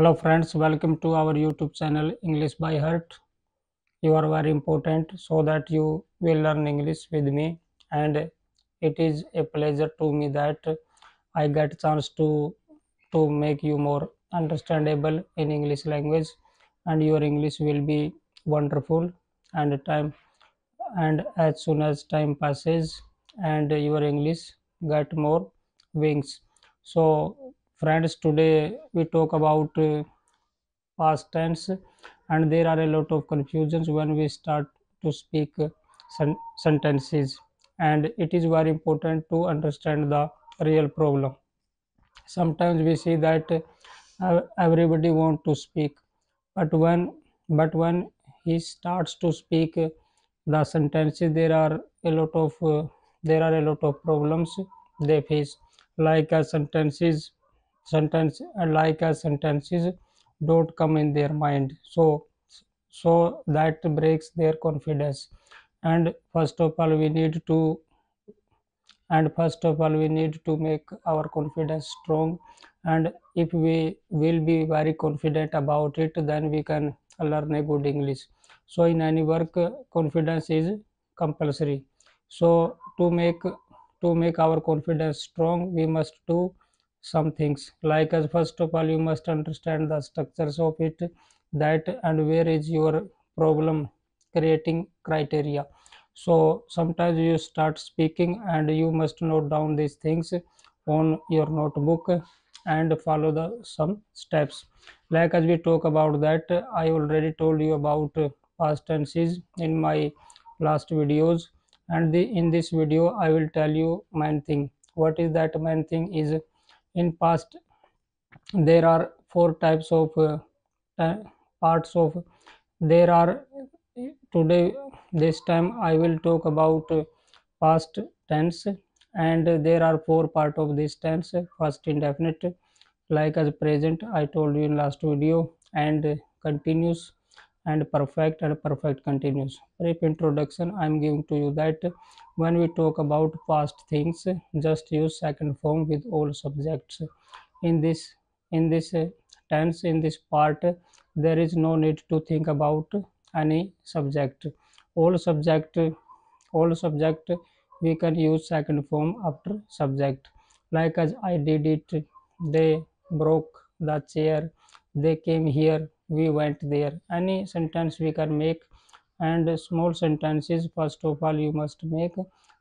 Hello friends, welcome to our YouTube channel English by Heart. You are very important so that you will learn English with me, and it is a pleasure to me that I get chance to make you more understandable in English language, and your English will be wonderful. And as soon as time passes and your English get more wings. So friends, today we talk about past tense, and there are a lot of confusions when we start to speak sentences, and it is very important to understand the real problem. Sometimes we see that everybody want to speak, but when he starts to speak the sentences, there are a lot of problems they face, like sentences don't come in their mind, so that breaks their confidence. And first of all we need to make our confidence strong, and if we will be very confident about it, then we can learn a good English. So in any work, confidence is compulsory. So to make our confidence strong, we must do some things, like as first of all you must understand the structures of it, that and where is your problem creating criteria. So sometimes you start speaking and you must note down these things on your notebook and follow the some steps. Like as we talk about that, I already told you about past tenses in my last videos, and in this video I will tell you main thing. What is that main thing is, in past there are four types of parts of there are today. This time I will talk about past tense, and there are four part of this tense. First, indefinite, like as present I told you in last video, and continuous, and perfect continuous. Brief introduction I am giving to you that when we talk about past things, just use second form with all subjects. In this in this tense, in this part, there is no need to think about any subject. All subject all subject we can use second form after subject, like as I did it, they broke the chair, they came here, we went there. Any sentence we can make, and small sentences first of all you must make,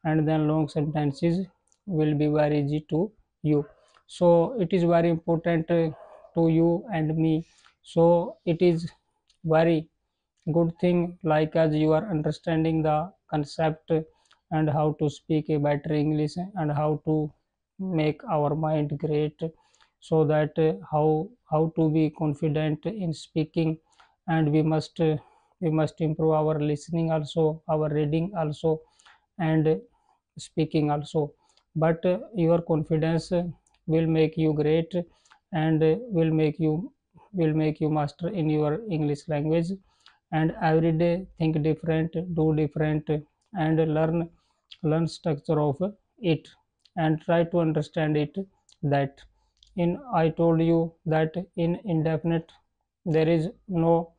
and then long sentences will be very easy to you. So it is very important to you and me. So it is very good thing, like as you are understanding the concept and how to speak a better English and how to make our mind great, so that how to be confident in speaking. And we must improve our listening also, our reading also, and speaking also. But your confidence will make you great, and will make you master in your English language. And every day think different, do different, and learn structure of it, and try to understand it. That in I told you that in indefinite there is no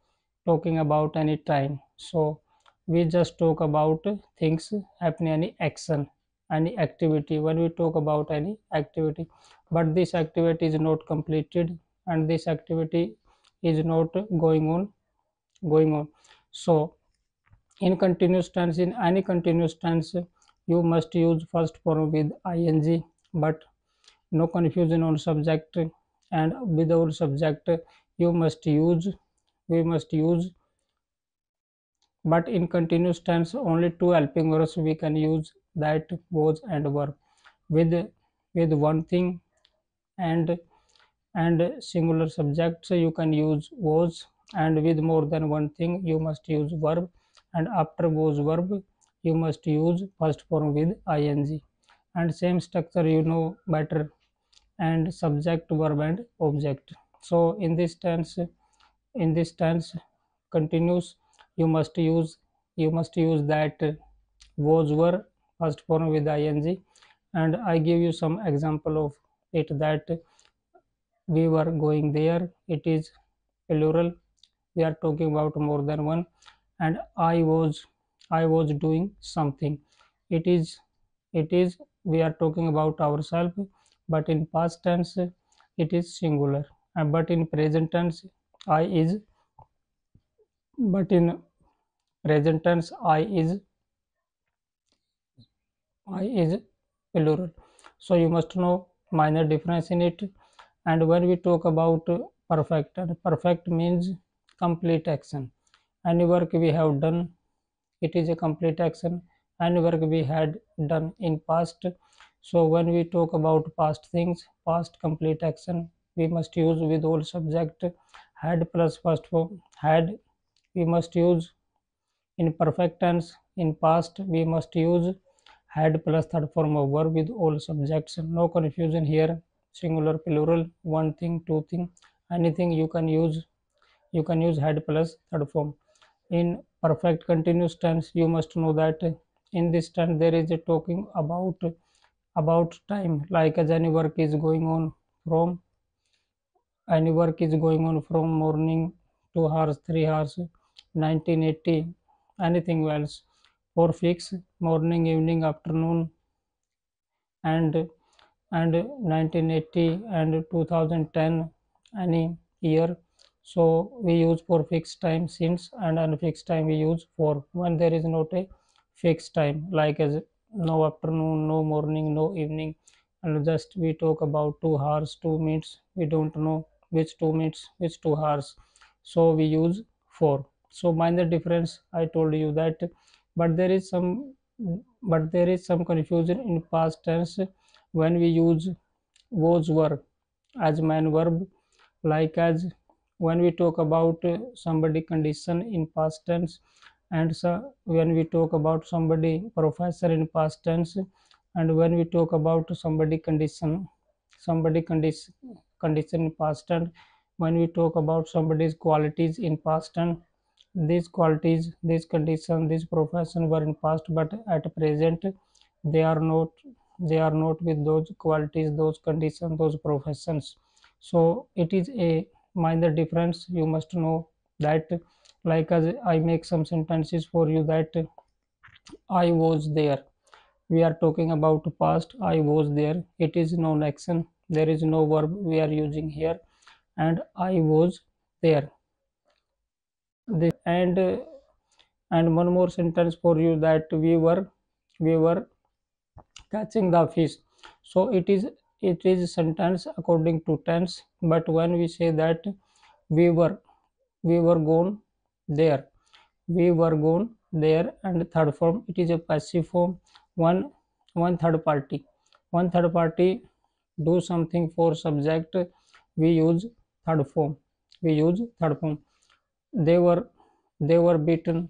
talking about any time. So we just talk about things happening, any action, any activity. When we talk about any activity, but this activity is not completed, and this activity is not going on. So in continuous tense, in any continuous tense, you must use first form with ing, but no confusion on subject. And without subject you must use we must use, but in continuous tense only two helping verbs we can use, that was and were. With with one thing and singular subjects you can use was, and with more than one thing you must use verb, and after was verb you must use first form with ing. And same structure you know better, and subject, verb, and object. So in this tense continuous, you must use that was, were, first form with ing. And I give you some example of it, that we were going there, it is plural, we are talking about more than one. And I was doing something, it is it is we are talking about ourselves, but in past tense it is singular. But in present tense I is but in present tense I is plural. So you must know minor difference in it. And when we talk about perfect, and perfect means complete action. Any work we have done, it is a complete action. Any work we had done in past. So when we talk about past things, past complete action, we must use with all subject had plus first form. Had we must use in perfect tense. In past we must use had plus third form of verb with all subjects. No confusion here. Singular, plural, one thing, two thing, anything you can use had plus third form. In perfect continuous tense, you must know that in this tense there is a talking about time, like as any work is going on from morning 2 hours, 3 hours, 1980, anything else. For fix, morning, evening, afternoon, and 1980 and 2010, any year. So we use for fixed time since, and unfixed time we use for when there is not a fixed time, like as no afternoon, no morning, no evening. And just we talk about 2 hours, 2 minutes, we don't know which 2 minutes, which 2 hours, so we use for. So minor difference I told you that. But there is some confusion in past tense when we use was were as main verb, like as when we talk about somebody condition in past tense. And so when we talk about somebody professor in past tense, and when we talk about somebody condition in past tense, when we talk about somebody's qualities in past tense, these qualities, these conditions, these profession were in past, but at present they are not with those qualities, those conditions, those professions. So it is a minor difference, you must know that. Like as I make some sentences for you, that I was there, we are talking about past. I was there, it is non-action, there is no verb we are using here. And I was there, this. And one more sentence for you, that we were catching the fish. So it is sentence according to tense. But when we say that we were we were gone there, we were gone there, and third form, it is a passive form. One one third party do something for subject, we use third form, they were beaten.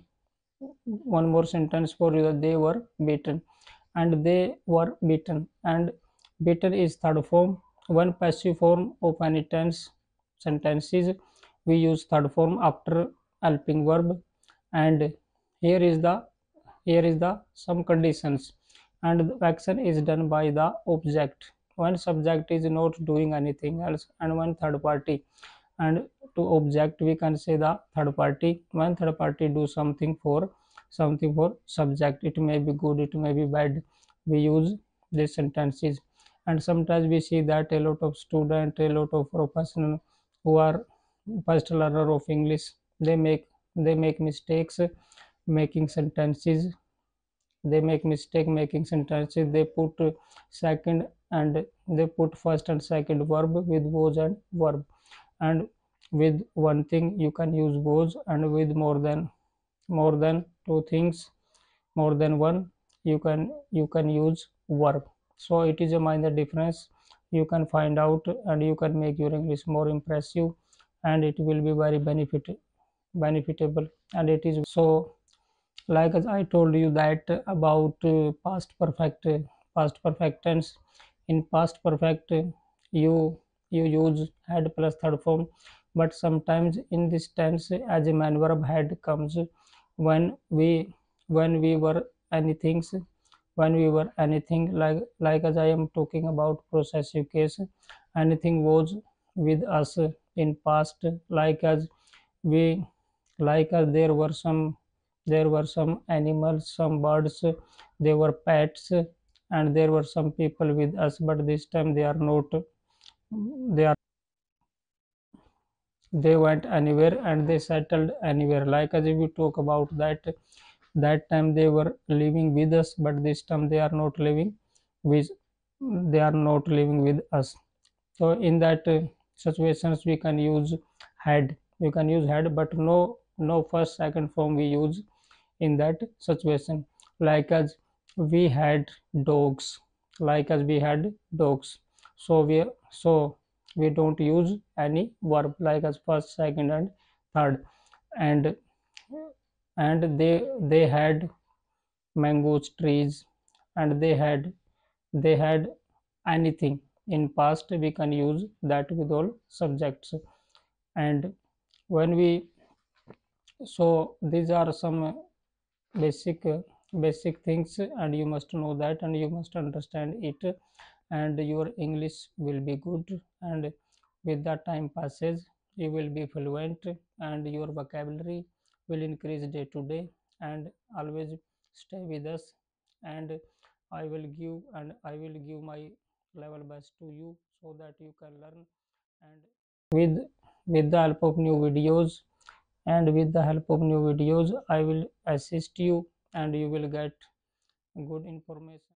One more sentence for you, that they were beaten, and they were beaten, and beaten is third form. One passive form of any tense sentences, we use third form after helping verb. And here is the some conditions. And the action is done by the object when subject is not doing anything else, and one third party. And to object we can say the third party, when third party do something for subject, it may be good, it may be bad, we use these sentences. And sometimes we see that a lot of student, a lot of professional who are first learner of English, they make mistakes making sentences, making sentences. They put second and they put first and second verb with was and verb. And with one thing you can use was, and with more than two things, more than one, you can use verb. So it is a minor difference, you can find out, and you can make your English more impressive, and it will be very benefitable. And it is so, like as I told you that about past perfect tense. In past perfect, you you use had plus third form. But sometimes in this tense, as a main verb had comes when we when we were anything, like as I am talking about possessive case, anything with us in past, like as we like as there were some animals, some birds, they were pets, and there were some people with us, but this time they are not, they are they went anywhere and they settled anywhere. Like as if we talk about that time they were living with us, but this time they are not living with, they are not living with us. So in that situations we can use had, you can use had, but no first second form we use in that situation. Like as we had dogs, like as we had dogs, so we don't use any verb like as first, second, and third. and and they had mangoes trees, and they had anything. In past we can use that with all subjects. And when we, so these are some basic basic things, and you must know that, and you must understand it, and your English will be good, and with the time passes you will be fluent, and your vocabulary will increase day to day. And always stay with us, and I will give my level best to you, so that you can learn. And with with the help of new videos, and with the help of new videos I will assist you, and you will get good information.